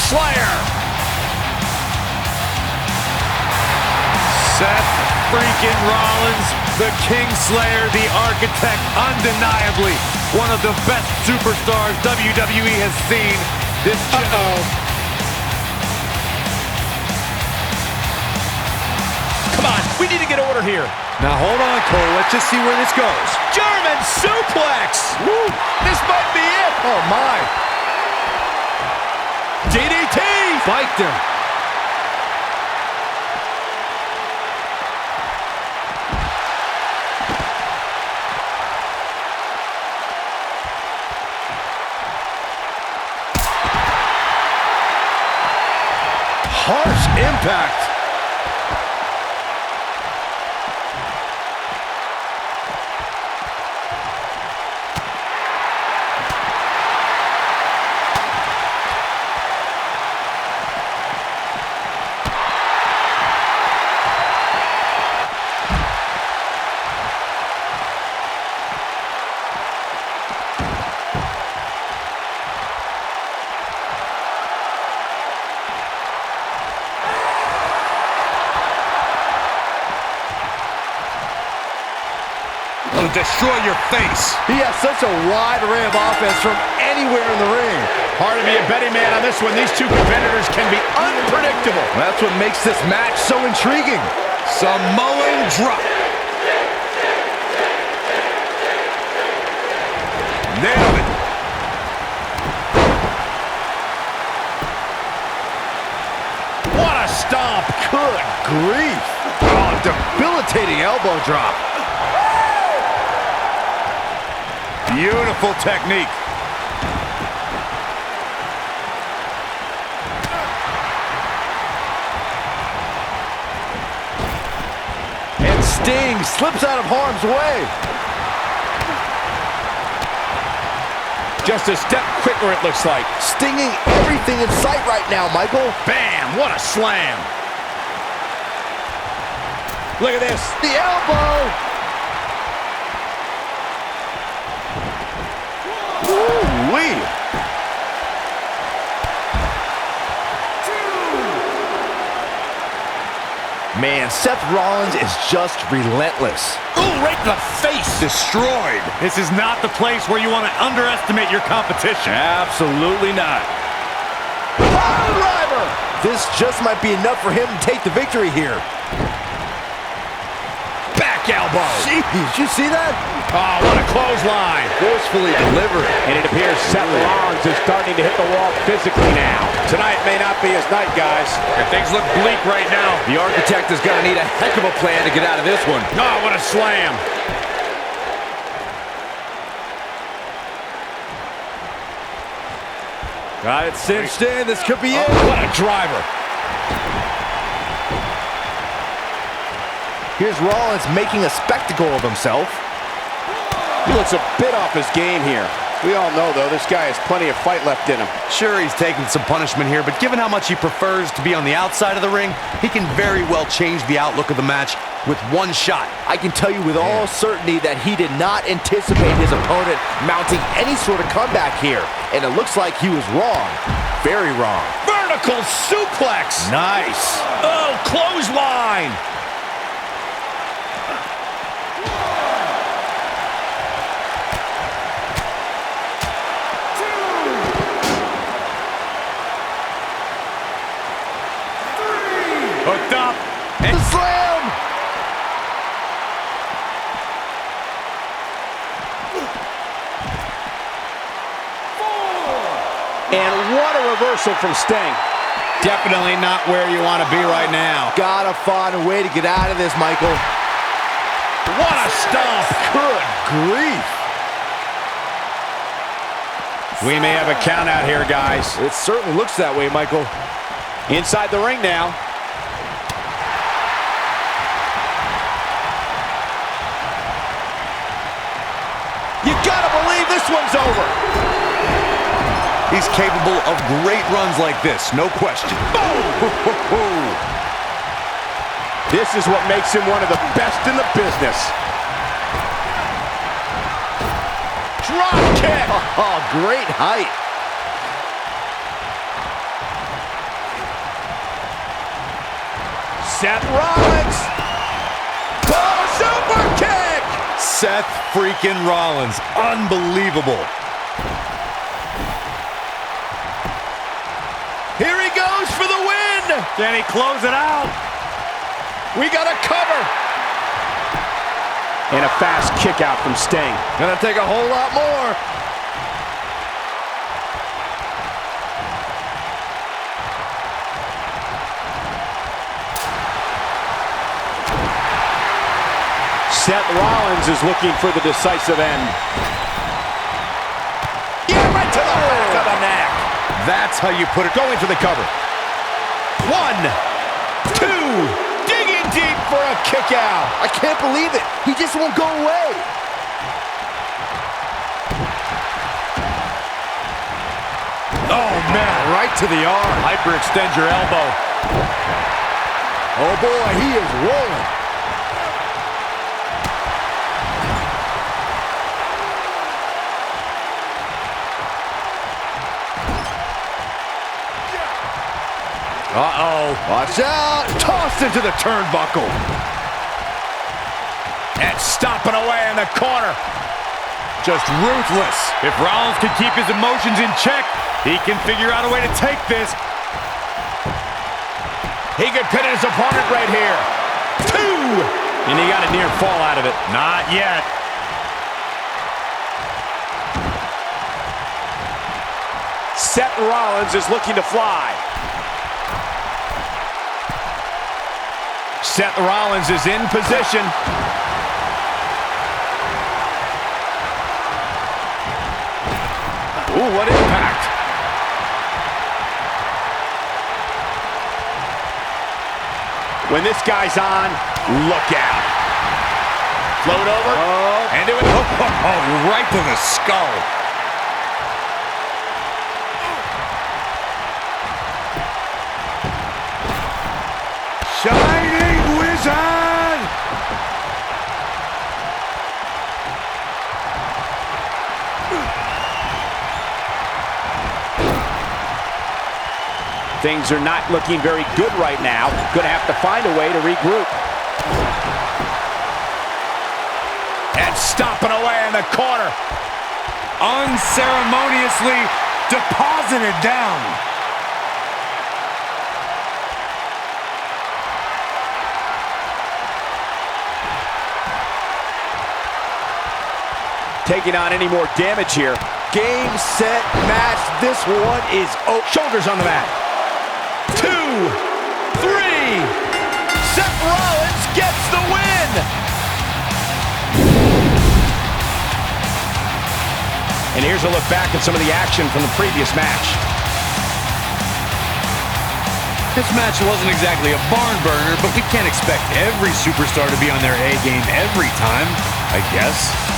Slayer. Seth freaking Rollins, the King Slayer, the Architect, undeniably one of the best superstars WWE has seen. This Come on, we need to get order here. Now hold on, Cole. Let's just see where this goes. German suplex. Woo. This might be it. Oh, my. DDT. Spiked him. Harsh impact. It'll destroy your face. He has such a wide array of offense from anywhere in the ring. Hard to be a betting man on this one. These two competitors can be unpredictable. That's what makes this match so intriguing. Samoan drop. Nailed it. What a stomp. Good grief. Oh, debilitating elbow drop. Beautiful technique. And Sting slips out of harm's way. Just a step quicker, it looks like. Stinging everything in sight right now, Michael. Bam! What a slam. Look at this. The elbow. Woo-wee. Man, Seth Rollins is just relentless. Ooh, right in the face. Destroyed. This is not the place where you want to underestimate your competition. Absolutely not. Pile driver. This just might be enough for him to take the victory here. Back elbow. Jeez, did you see that? Oh, what a clothesline. Forcefully delivered. And it appears Seth Rollins is starting to hit the wall physically now. Tonight may not be his night, guys. And things look bleak right now. The Architect is going to need a heck of a plan to get out of this one. Oh, what a slam. Got it cinched in. This could be it. Oh, what a driver. Here's Rollins making a spectacle of himself. He looks a bit off his game here. We all know, though, this guy has plenty of fight left in him. Sure, he's taking some punishment here, but given how much he prefers to be on the outside of the ring, he can very well change the outlook of the match with one shot. I can tell you with all certainty that he did not anticipate his opponent mounting any sort of comeback here. And it looks like he was wrong. Very wrong. Vertical suplex. Nice. Oh, clothesline. Hooked up. And the slam! And what a reversal from Sting. Definitely not where you want to be right now. Gotta find a way to get out of this, Michael. What a stomp. Good grief. We may have a count out here, guys. It certainly looks that way, Michael. Inside the ring now. You gotta believe this one's over. He's capable of great runs like this, no question. Boom! This is what makes him one of the best in the business. Drop kick! Oh, great height. Seth Rollins. Oh, super kick. Seth freaking Rollins. Unbelievable. Here he goes for the win. Can he close it out? We got a cover. And a fast kick out from Sting. Gonna take a whole lot more. Seth Rollins is looking for the decisive end. Yeah, right to the back of the neck. That's how you put it. Going for the cover. 1, 2, digging deep for a kick out. I can't believe it. He just won't go away. Oh, man. Right to the arm. Hyperextend your elbow. Oh, boy, he is rolling. Uh-oh. Watch out. Tossed into the turnbuckle. And stomping away in the corner. Just ruthless. If Rollins can keep his emotions in check, he can figure out a way to take this. He could pin his opponent right here. 2. And he got a near fall out of it. Not yet. Seth Rollins is looking to fly. Seth Rollins is in position. Ooh, what impact. When this guy's on, look out. Float over. And do it. Oh, right to the skull. Shining Wizard! Things are not looking very good right now. Gonna have to find a way to regroup. And stomping away in the corner. Unceremoniously deposited down. Taking on any more damage here. Game, set, match. This one is shoulders on the mat. 2, 3. Seth Rollins gets the win. And here's a look back at some of the action from the previous match. This match wasn't exactly a barn burner, but we can't expect every superstar to be on their A game every time, I guess.